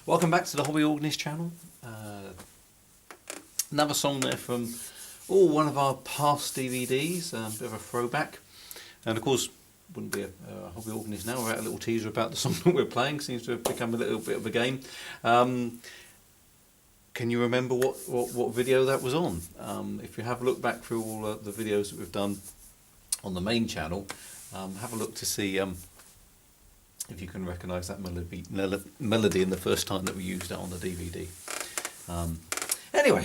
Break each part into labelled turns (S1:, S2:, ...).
S1: Welcome back to the Hobby Organist channel. Another song there from one of our past DVDs, a bit of a throwback. And of course, wouldn't be a Hobby Organist now without a little teaser about the song that we're playing. Seems to have become a little bit of a game. Can you remember what video that was on? If you have a look back through all the videos that we've done on the main channel, have a look to see if you can recognise that melody in the first time that we used it on the DVD. Anyway,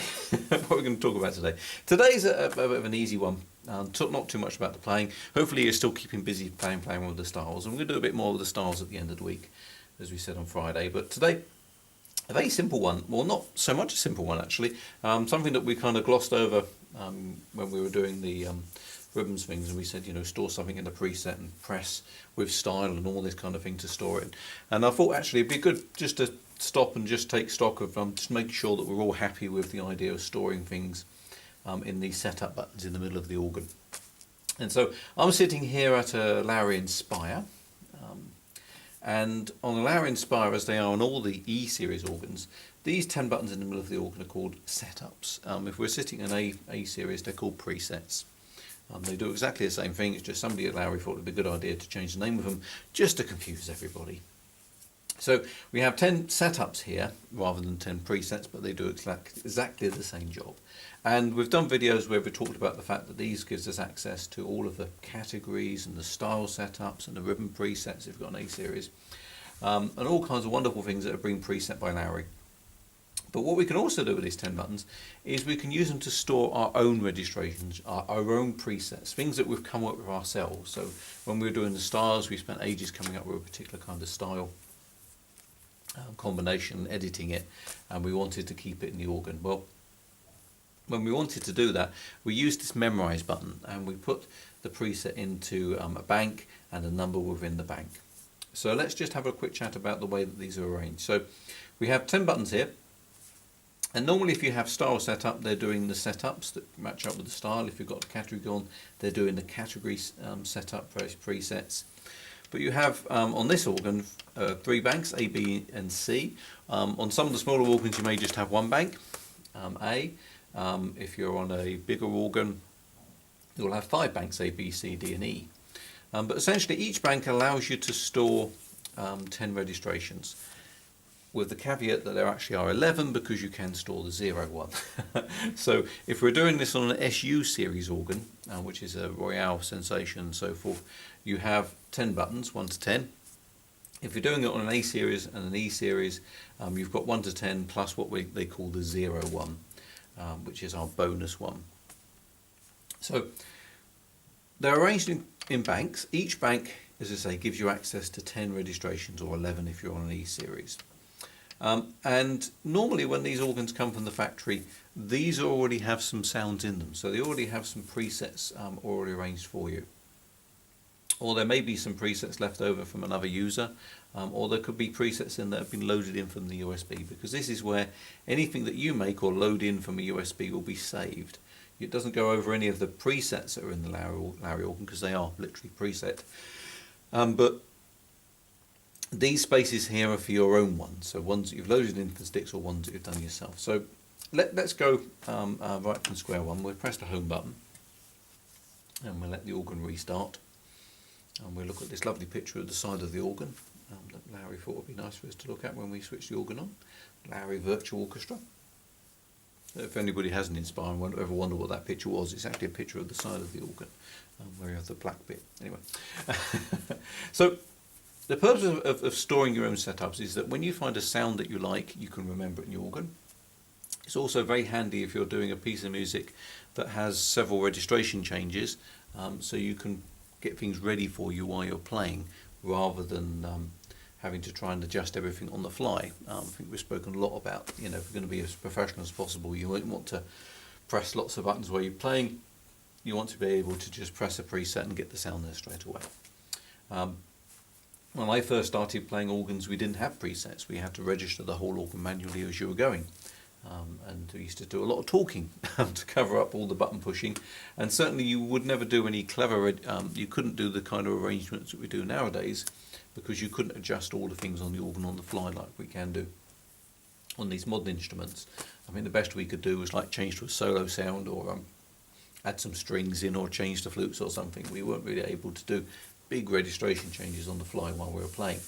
S1: what we're going to talk about today. Today's a bit of an easy one. Not too much about the playing. Hopefully you're still keeping busy playing with the styles. And we're going to do a bit more with the styles at the end of the week, as we said on Friday. But today, a very simple one. Well, not so much a simple one, actually. Something that we kind of glossed over when we were doing the ribbons things, and we said, you know, store something in the preset and press with style and all this kind of thing to store it. And I thought actually it'd be good just to stop and just take stock of just making sure that we're all happy with the idea of storing things in these setup buttons in the middle of the organ. And so I'm sitting here at a Lowrey Inspire, and on the Lowrey Inspire, as they are on all the E series organs, these 10 buttons in the middle of the organ are called setups. If we're sitting in A series, they're called presets. They do exactly the same thing. It's just somebody at Lowrey thought it would be a good idea to change the name of them just to confuse everybody. So we have 10 setups here rather than 10 presets, but they do exactly the same job. And we've done videos where we've talked about the fact that these gives us access to all of the categories and the style setups and the ribbon presets if you've got an A series, and all kinds of wonderful things that are being preset by Lowrey. But what we can also do with these 10 buttons is we can use them to store our own registrations, our own presets, things that we've come up with ourselves. So when we were doing the styles, we spent ages coming up with a particular kind of style combination, editing it, and we wanted to keep it in the organ. Well, when we wanted to do that, we used this memorize button, and we put the preset into a bank and a number within the bank. So let's just have a quick chat about the way that these are arranged. So we have 10 buttons here. And normally if you have style set up, they're doing the setups that match up with the style. If you've got the category on, they're doing the category setup, various presets. But you have, on this organ, 3 banks, A, B and C. On some of the smaller organs you may just have one bank, A. If you're on a bigger organ, you'll have 5 banks, A, B, C, D and E. But essentially each bank allows you to store 10 registrations, with the caveat that there actually are 11 because you can store the 0 one. So if we're doing this on an SU series organ, which is a Royale Sensation and so forth, you have 10 buttons, 1 to 10. If you're doing it on an A series and an E series, you've got 1 to 10 plus what they call the 0 one, which is our bonus one. So they're arranged in banks. Each bank, as I say, gives you access to 10 registrations, or 11 if you're on an E series. And normally when these organs come from the factory, these already have some sounds in them, so they already have some presets already arranged for you. Or there may be some presets left over from another user, or there could be presets in that have been loaded in from the USB, because this is where anything that you make or load in from a USB will be saved. It doesn't go over any of the presets that are in the Lowrey organ, because they are literally preset. But these spaces here are for your own ones, so ones that you've loaded in for sticks or ones that you've done yourself. So let's go right from square one. We'll press the home button and we'll let the organ restart, and we'll look at this lovely picture of the side of the organ that Lowrey thought would be nice for us to look at when we switch the organ on. Lowrey Virtual Orchestra. If anybody has an Inspire and ever wonder what that picture was, it's actually a picture of the side of the organ where you have the black bit. Anyway, so the purpose of storing your own setups is that when you find a sound that you like, you can remember it in your organ. It's also very handy if you're doing a piece of music that has several registration changes, so you can get things ready for you while you're playing, rather than having to try and adjust everything on the fly. I think we've spoken a lot about, you know, if you're going to be as professional as possible, you won't want to press lots of buttons while you're playing. You want to be able to just press a preset and get the sound there straight away. When I first started playing organs, we didn't have presets. We had to register the whole organ manually as you were going. And we used to do a lot of talking to cover up all the button pushing. And certainly you would never do any clever, you couldn't do the kind of arrangements that we do nowadays, because you couldn't adjust all the things on the organ on the fly like we can do. on these modern instruments, I mean the best we could do was like change to a solo sound, or add some strings in, or change the flutes or something. We weren't really able to do big registration changes on the fly while we were playing.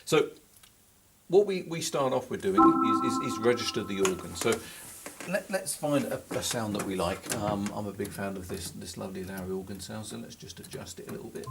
S1: So what we start off with doing is register the organ. So let's find a sound that we like. I'm a big fan of this lovely Lowrey organ sound, so let's just adjust it a little bit.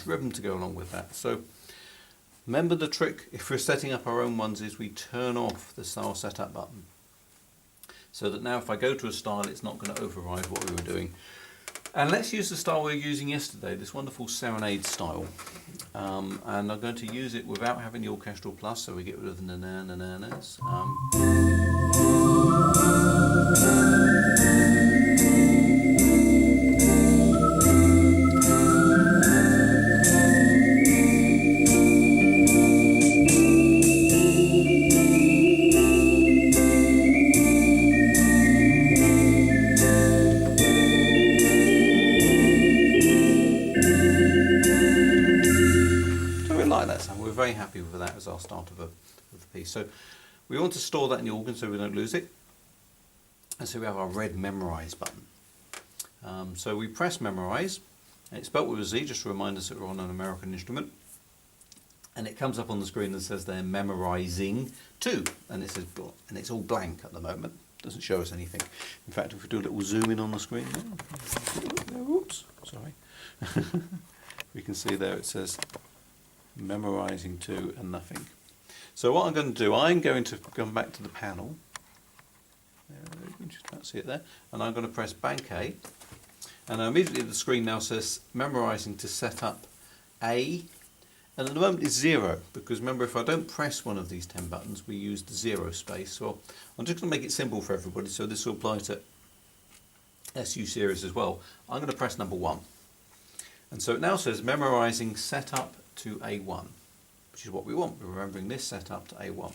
S1: Rhythm to go along with that. So remember, the trick if we're setting up our own ones is we turn off the style setup button, so that now if I go to a style it's not going to override what we were doing. And let's use the style we were using yesterday, this wonderful serenade style, and I'm going to use it without having the orchestral plus, so we get rid of the na-na-na-nas. We're very happy with that as our start of the piece. So we want to store that in the organ so we don't lose it. And so we have our red memorize button. So we press memorize, and it's spelled with a Z just to remind us that we're on an American instrument. And it comes up on the screen and says they're memorizing to, and it says, and it's all blank at the moment. Doesn't show us anything. In fact, if we do a little zoom in on the screen, oops, sorry. We can see there it says memorizing to and nothing. So what I'm going to do, I'm going to come back to the panel. There, you can just about see it there. And I'm going to press Bank A. And immediately the screen now says memorizing to set up A. And at the moment it's 0, because remember, if I don't press one of these 10 buttons, we use the 0 space. So I'm just going to make it simple for everybody, so this will apply to SU series as well. I'm going to press number 1. And so it now says memorizing setup to A1, which is what we want. We're remembering this setup to A1.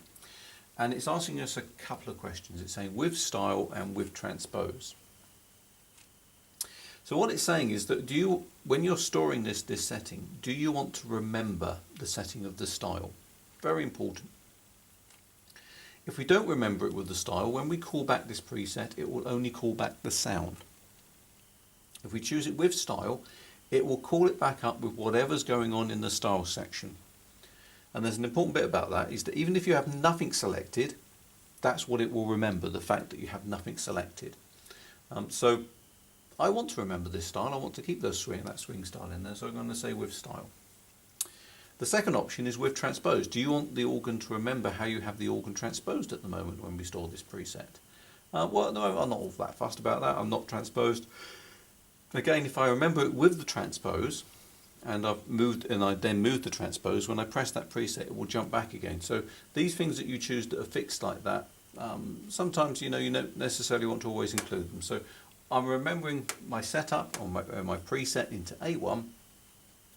S1: And it's asking us a couple of questions. It's saying with style and with transpose. So what it's saying is that when you're storing this setting, do you want to remember the setting of the style? Very important. If we don't remember it with the style, when we call back this preset, it will only call back the sound. If we choose it with style, it will call it back up with whatever's going on in the style section. And there's an important bit about that, is that even if you have nothing selected, that's what it will remember, the fact that you have nothing selected. So I want to remember this style, I want to keep that swing style in there, so I'm going to say with style. The second option is with transpose. Do you want the organ to remember how you have the organ transposed at the moment when we store this preset? Well, no, I'm not all that fussed about that, I'm not transposed. Again, if I remember it with the transpose, and I then moved the transpose, when I press that preset it will jump back again. So these things that you choose that are fixed like that, sometimes you don't necessarily want to always include them. So I'm remembering my setup or my preset into A1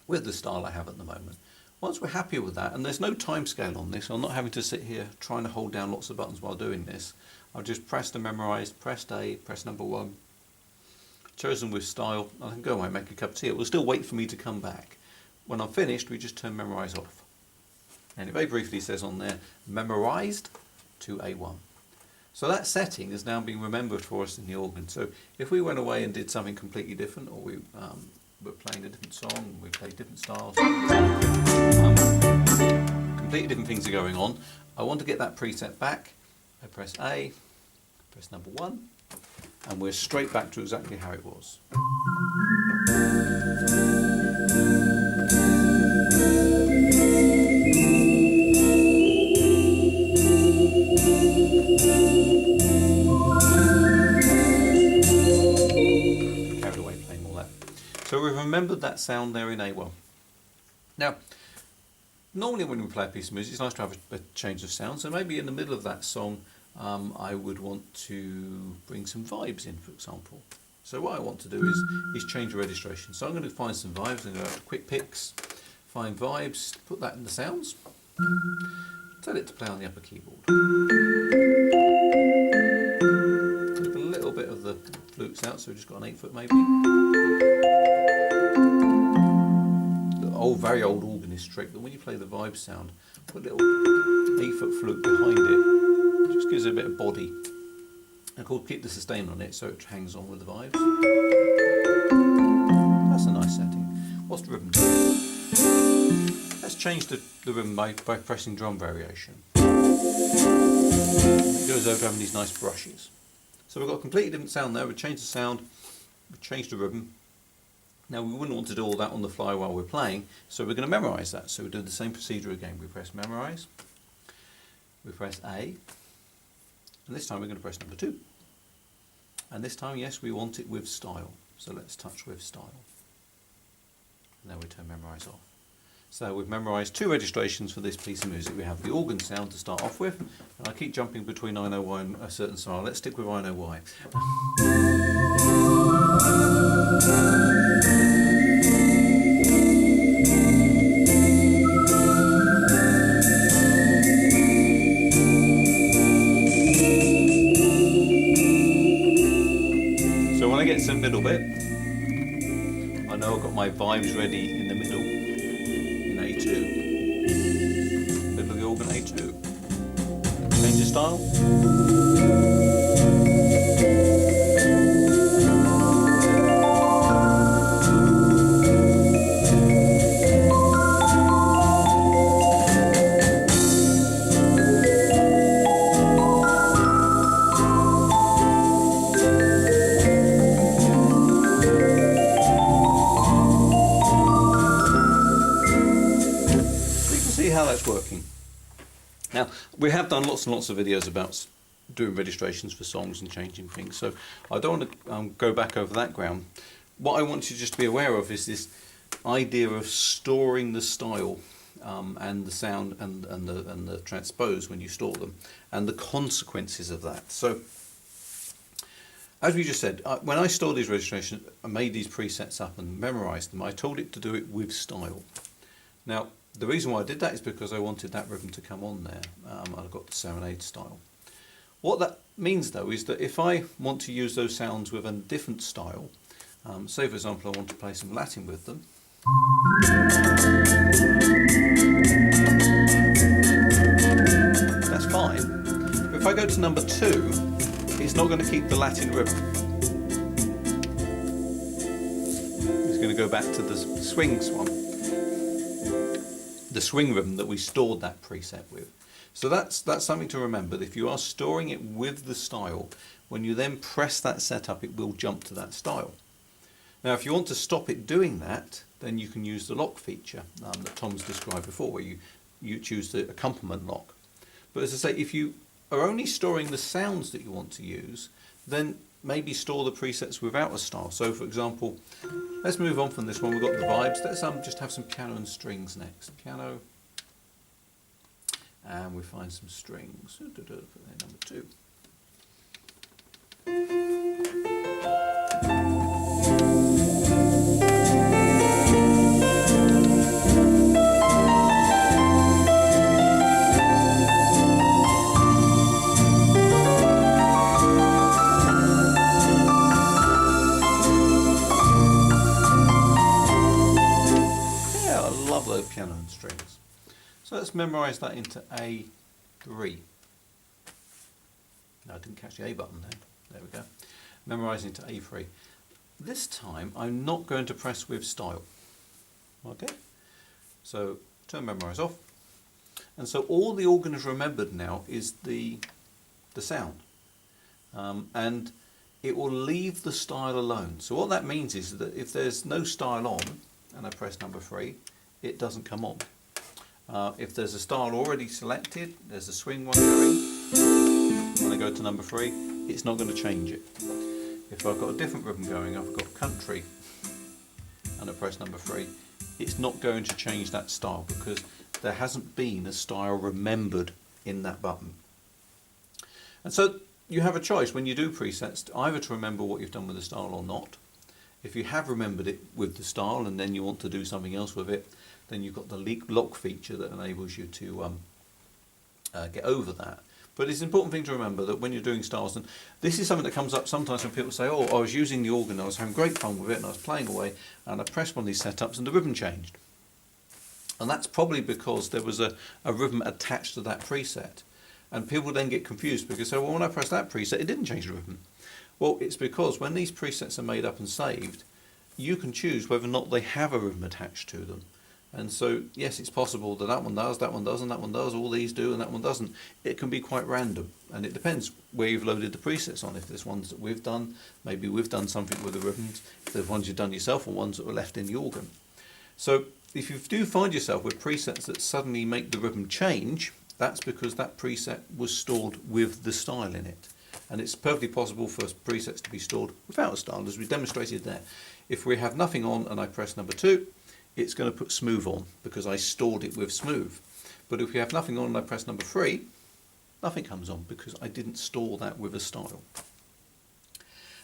S1: with the style I have at the moment. Once we're happy with that, and there's no time scale on this, I'm not having to sit here trying to hold down lots of buttons while doing this. I'll just press the memorize, press A, press number 1. Chosen with style, I can go away and make a cup of tea. It will still wait for me to come back. When I'm finished, we just turn memorize off. And it very briefly says on there, memorized to A1. So that setting is now being remembered for us in the organ. So if we went away and did something completely different, or we were playing a different song, we played different styles, completely different things are going on. I want to get that preset back. I press A, press number 1. And we're straight back to exactly how it was. Carried away playing all that. So we've remembered that sound there in A1. Now, normally when we play a piece of music, it's nice to have a change of sound. So maybe in the middle of that song, I would want to bring some vibes in, for example. So what I want to do is change the registration. So I'm going to find some vibes and go to quick picks, Find vibes, put that in the sounds. Tell it to play on the upper keyboard. Took a little bit of the flutes out, so we've just got an 8-foot maybe. The old, very old organist trick that when you play the vibe sound, put a little 8-foot flute behind it. Just gives it a bit of body. And of course, keep the sustain on it so it hangs on with the vibes. That's a nice setting. What's the rhythm doing? Let's change the rhythm by pressing drum variation. It goes over having these nice brushes. So we've got a completely different sound there. We've changed the sound, we've changed the rhythm. Now we wouldn't want to do all that on the fly while we're playing, so we're going to memorise that. So we do the same procedure again. We press memorise, we press A, and this time we're going to press number 2. And this time, yes, we want it with style. So let's touch with style. And then we turn memorise off. So we've memorised 2 registrations for this piece of music. We have the organ sound to start off with, and I keep jumping between I know why and a certain style. Let's stick with I know why. So when I get to the middle bit, I know I've got my vibes ready in the middle. A2. Middle of the organ A2. Change the style. How that's working. Now, we have done lots and lots of videos about doing registrations for songs and changing things, so I don't want to go back over that ground. What I want you just to be aware of is this idea of storing the style and the sound and the transpose when you store them, and the consequences of that. So, as we just said, when I stored these registrations, I made these presets up and memorised them. I told it to do it with style. Now, the reason why I did that is because I wanted that rhythm to come on there. I've got the serenade style. What that means though is that if I want to use those sounds with a different style, say for example I want to play some Latin with them, that's fine. But if I go to number 2, it's not going to keep the Latin rhythm. It's going to go back to the swings one. The swing rhythm that we stored that preset with. So that's something to remember. If you are storing it with the style, when you then press that setup, it will jump to that style. Now, if you want to stop it doing that, then you can use the lock feature that Tom's described before, where you choose the accompaniment lock. But as I say, if you are only storing the sounds that you want to use, then maybe store the presets without a style. So for example, let's move on from this one. We've got the vibes. Let's just have some piano and strings next. Piano, and we find some strings. Put there number 2. Piano and strings. So let's memorise that into A3. No, I didn't catch the A button there. There we go. Memorise into A3. This time I'm not going to press with style. Okay? So turn memorise off. And so all the organ has remembered now is the sound. And it will leave the style alone. So what that means is that if there's no style on, and I press number 3, it doesn't come on. If there's a style already selected, there's a swing one going, when I go to number 3, it's not going to change it. If I've got a different rhythm going, I've got country, and I press number 3, it's not going to change that style because there hasn't been a style remembered in that button. And so you have a choice when you do presets, either to remember what you've done with the style or not. If you have remembered it with the style and then you want to do something else with it, then you've got the lock feature that enables you to get over that. But it's an important thing to remember that when you're doing styles, and this is something that comes up sometimes when people say, oh, I was using the organ, I was having great fun with it, and I was playing away, and I pressed one of these setups and the rhythm changed. And that's probably because there was a rhythm attached to that preset. And people then get confused because they say, well, when I pressed that preset, it didn't change the rhythm. Well, it's because when these presets are made up and saved, you can choose whether or not they have a rhythm attached to them. And so, yes, it's possible that that one does, that one doesn't, that one does, all these do, and that one doesn't. It can be quite random, and it depends where you've loaded the presets on. If there's ones that we've done, maybe we've done something with the rhythms. If there's ones you've done yourself, or ones that were left in the organ. So, if you do find yourself with presets that suddenly make the rhythm change, that's because that preset was stored with the style in it. And it's perfectly possible for presets to be stored without a style, as we demonstrated there. If we have nothing on and I press number 2, it's going to put smooth on because I stored it with smooth. But if we have nothing on and I press number 3, nothing comes on because I didn't store that with a style.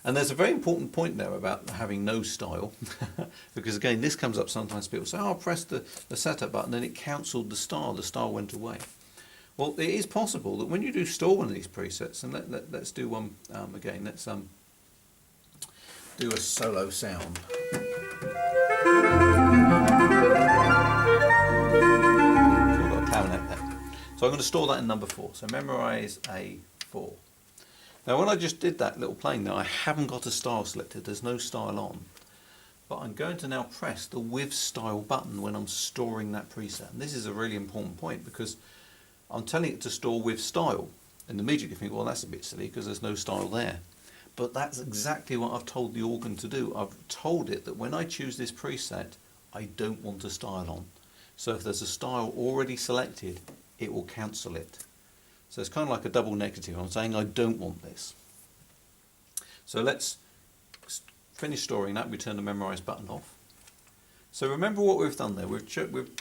S1: And there's a very important point there about having no style, because again, this comes up sometimes. People say, oh, I pressed the setup button and it cancelled the style went away. Well, it is possible that when you do store one of these presets, and let's do one again, let's do a solo sound. So I've got a clarinet there. So I'm going to store that in number 4, so memorize A4. Now when I just did that little playing there, I haven't got a style selected, there's no style on. But I'm going to now press the with style button when I'm storing that preset. And this is a really important point because I'm telling it to store with style. And immediately you think, well, that's a bit silly because there's no style there. But that's exactly what I've told the organ to do. I've told it that when I choose this preset, I don't want a style on. So if there's a style already selected, it will cancel it. So it's kind of like a double negative. I'm saying I don't want this. So let's finish storing that. We turn the memorize button off. So remember what we've done there. We've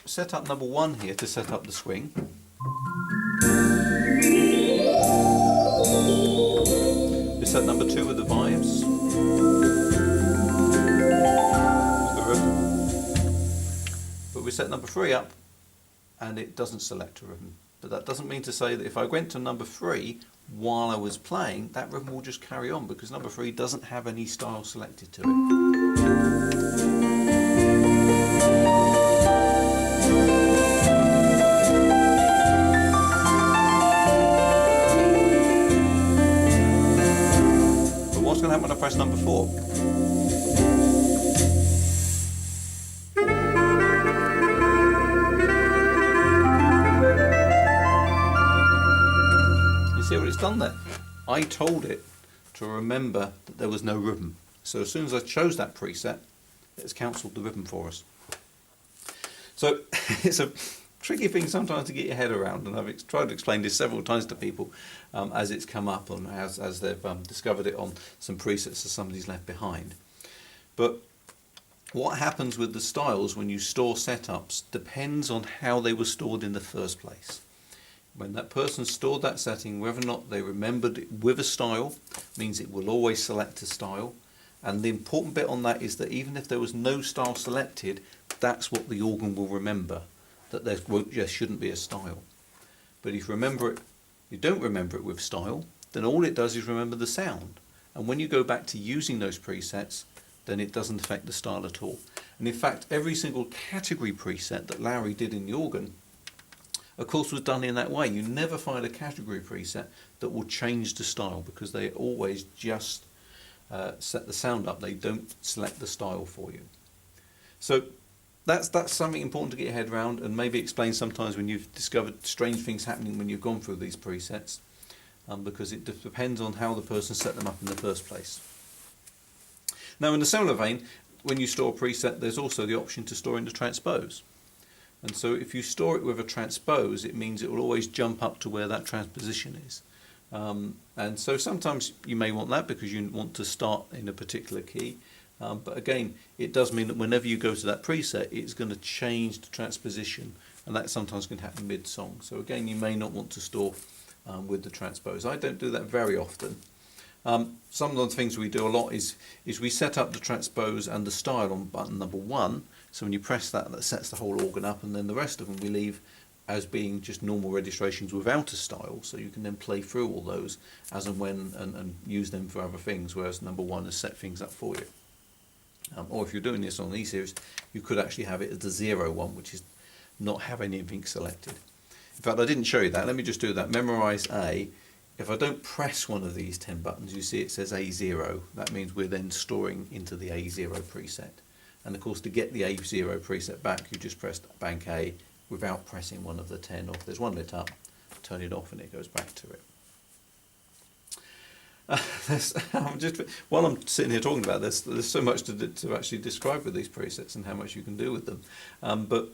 S1: set up number 1 here to set up the swing. We set number 2 with the vibes. The rhythm. But we set number 3 up and it doesn't select a rhythm. But that doesn't mean to say that if I went to number 3 while I was playing, that rhythm will just carry on because number 3 doesn't have any style selected to it. But what's going to happen when I press number 4? See what it's done there? I told it to remember that there was no rhythm. So as soon as I chose that preset, it's cancelled the rhythm for us. So it's a tricky thing sometimes to get your head around, and I've tried to explain this several times to people as it's come up and as they've discovered it on some presets that somebody's left behind. But what happens with the styles when you store setups depends on how they were stored in the first place. When that person stored that setting, whether or not they remembered it with a style, means it will always select a style. And the important bit on that is that even if there was no style selected, that's what the organ will remember, that there just shouldn't be a style. But if you don't remember it with style, then all it does is remember the sound. And when you go back to using those presets, then it doesn't affect the style at all. And in fact, every single category preset that Lowrey did in the organ, of course, was done in that way. You never find a category preset that will change the style because they always just set the sound up. They don't select the style for you. So that's something important to get your head around, and maybe explain sometimes when you've discovered strange things happening when you've gone through these presets, because it depends on how the person set them up in the first place. Now in the similar vein, when you store a preset, there's also the option to store in the transpose. And so if you store it with a transpose, it means it will always jump up to where that transposition is. And so sometimes you may want that because you want to start in a particular key. But again, it does mean that whenever you go to that preset, it's going to change the transposition. And that sometimes can happen mid-song. So again, you may not want to store with the transpose. I don't do that very often. Some of the things we do a lot is we set up the transpose and the style on button number 1, So when you press that, that sets the whole organ up, and then the rest of them we leave as being just normal registrations without a style, so you can then play through all those as and when and use them for other things, whereas number one has set things up for you. Or if you're doing this on an E-series, you could actually have it as the 0 one, which is not have anything selected. In fact, I didn't show you that. Let me just do that. Memorize A. If I don't press one of these 10 buttons, you see it says A0. That means we're then storing into the A0 preset. And of course, to get the A0 preset back, you just press bank A without pressing one of the 10. Or if there's one lit up, turn it off and it goes back to it. While I'm sitting here talking about this, there's so much to actually describe with these presets and how much you can do with them. But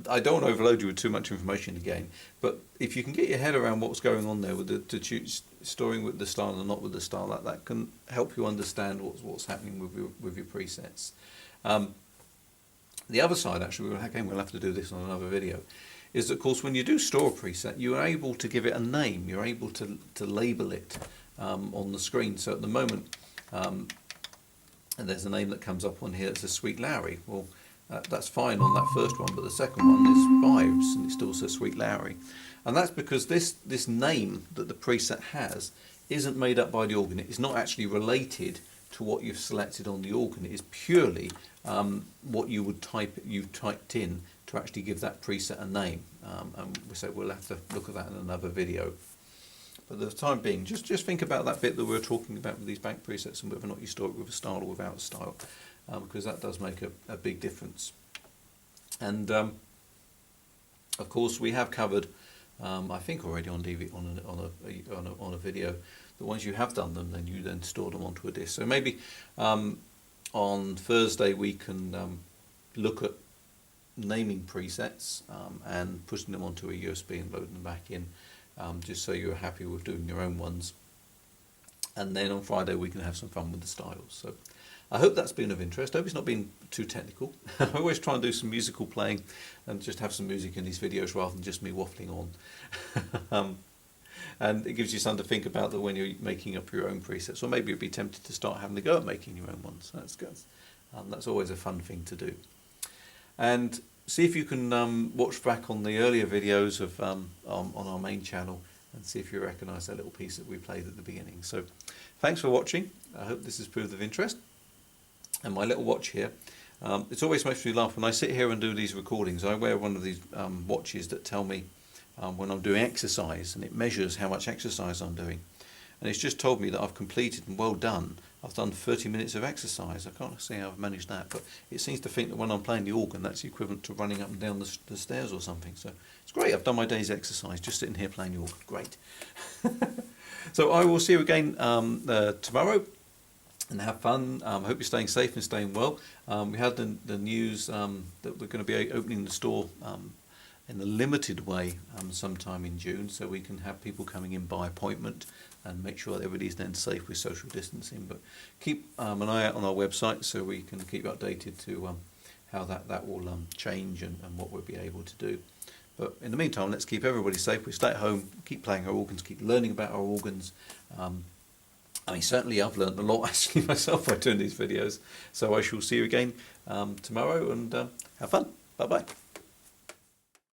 S1: I don't want to overload you with too much information again. But if you can get your head around what's going on there with the storing with the style and not with the style, that can help you understand what's happening with your presets. The other side, actually, again, we'll have to do this on another video, is that, of course, when you do store a preset, you are able to give it a name. You're able to label it on the screen. So at the moment, and there's a name that comes up on here that says Sweet Lowrey. Well, that's fine on that first one, but the second one is Vibes, and it still says Sweet Lowrey. And that's because this name that the preset has isn't made up by the organ. It's not actually related to what you've selected on the organ. It is purely what you've typed in to actually give that preset a name. And so we'll have to look at that in another video. But for the time being, just think about that bit that we were talking about with these bank presets and whether or not you store it with a style or without a style, because that does make a big difference. And of course, we have covered, I think already on DVD on a video, that once you have done them, then you then store them onto a disk. So maybe on Thursday we can look at naming presets and putting them onto a USB and loading them back in. Just so you're happy with doing your own ones, and then on Friday we can have some fun with the styles. So I hope that's been of interest. I hope it's not been too technical. I always try and do some musical playing and just have some music in these videos rather than just me waffling on. And it gives you something to think about that when you're making up your own presets, or maybe you'd be tempted to start having a go at making your own ones. That's good. That's always a fun thing to do. And see if you can watch back on the earlier videos of on our main channel and see if you recognise that little piece that we played at the beginning. So thanks for watching. I hope this has proved of interest. And my little watch here, it's always makes me laugh when I sit here and do these recordings. I wear one of these watches that tell me when I'm doing exercise, and it measures how much exercise I'm doing. And it's just told me that I've completed and well done. I've done 30 minutes of exercise. I can't see how I've managed that, but it seems to think that when I'm playing the organ, that's equivalent to running up and down the stairs or something. So it's great. I've done my day's exercise just sitting here playing the organ. Great. So I will see you again tomorrow, and have fun. I hope you're staying safe and staying well. We had the news that we're going to be opening the store in a limited way sometime in June, so we can have people coming in by appointment and make sure that everybody's then safe with social distancing. But keep an eye out on our website so we can keep updated to how that will change and what we'll be able to do. But in the meantime, let's keep everybody safe. We stay at home, keep playing our organs, keep learning about our organs. I mean, certainly I've learned a lot actually myself by doing these videos. So I shall see you again tomorrow, and have fun. Bye-bye.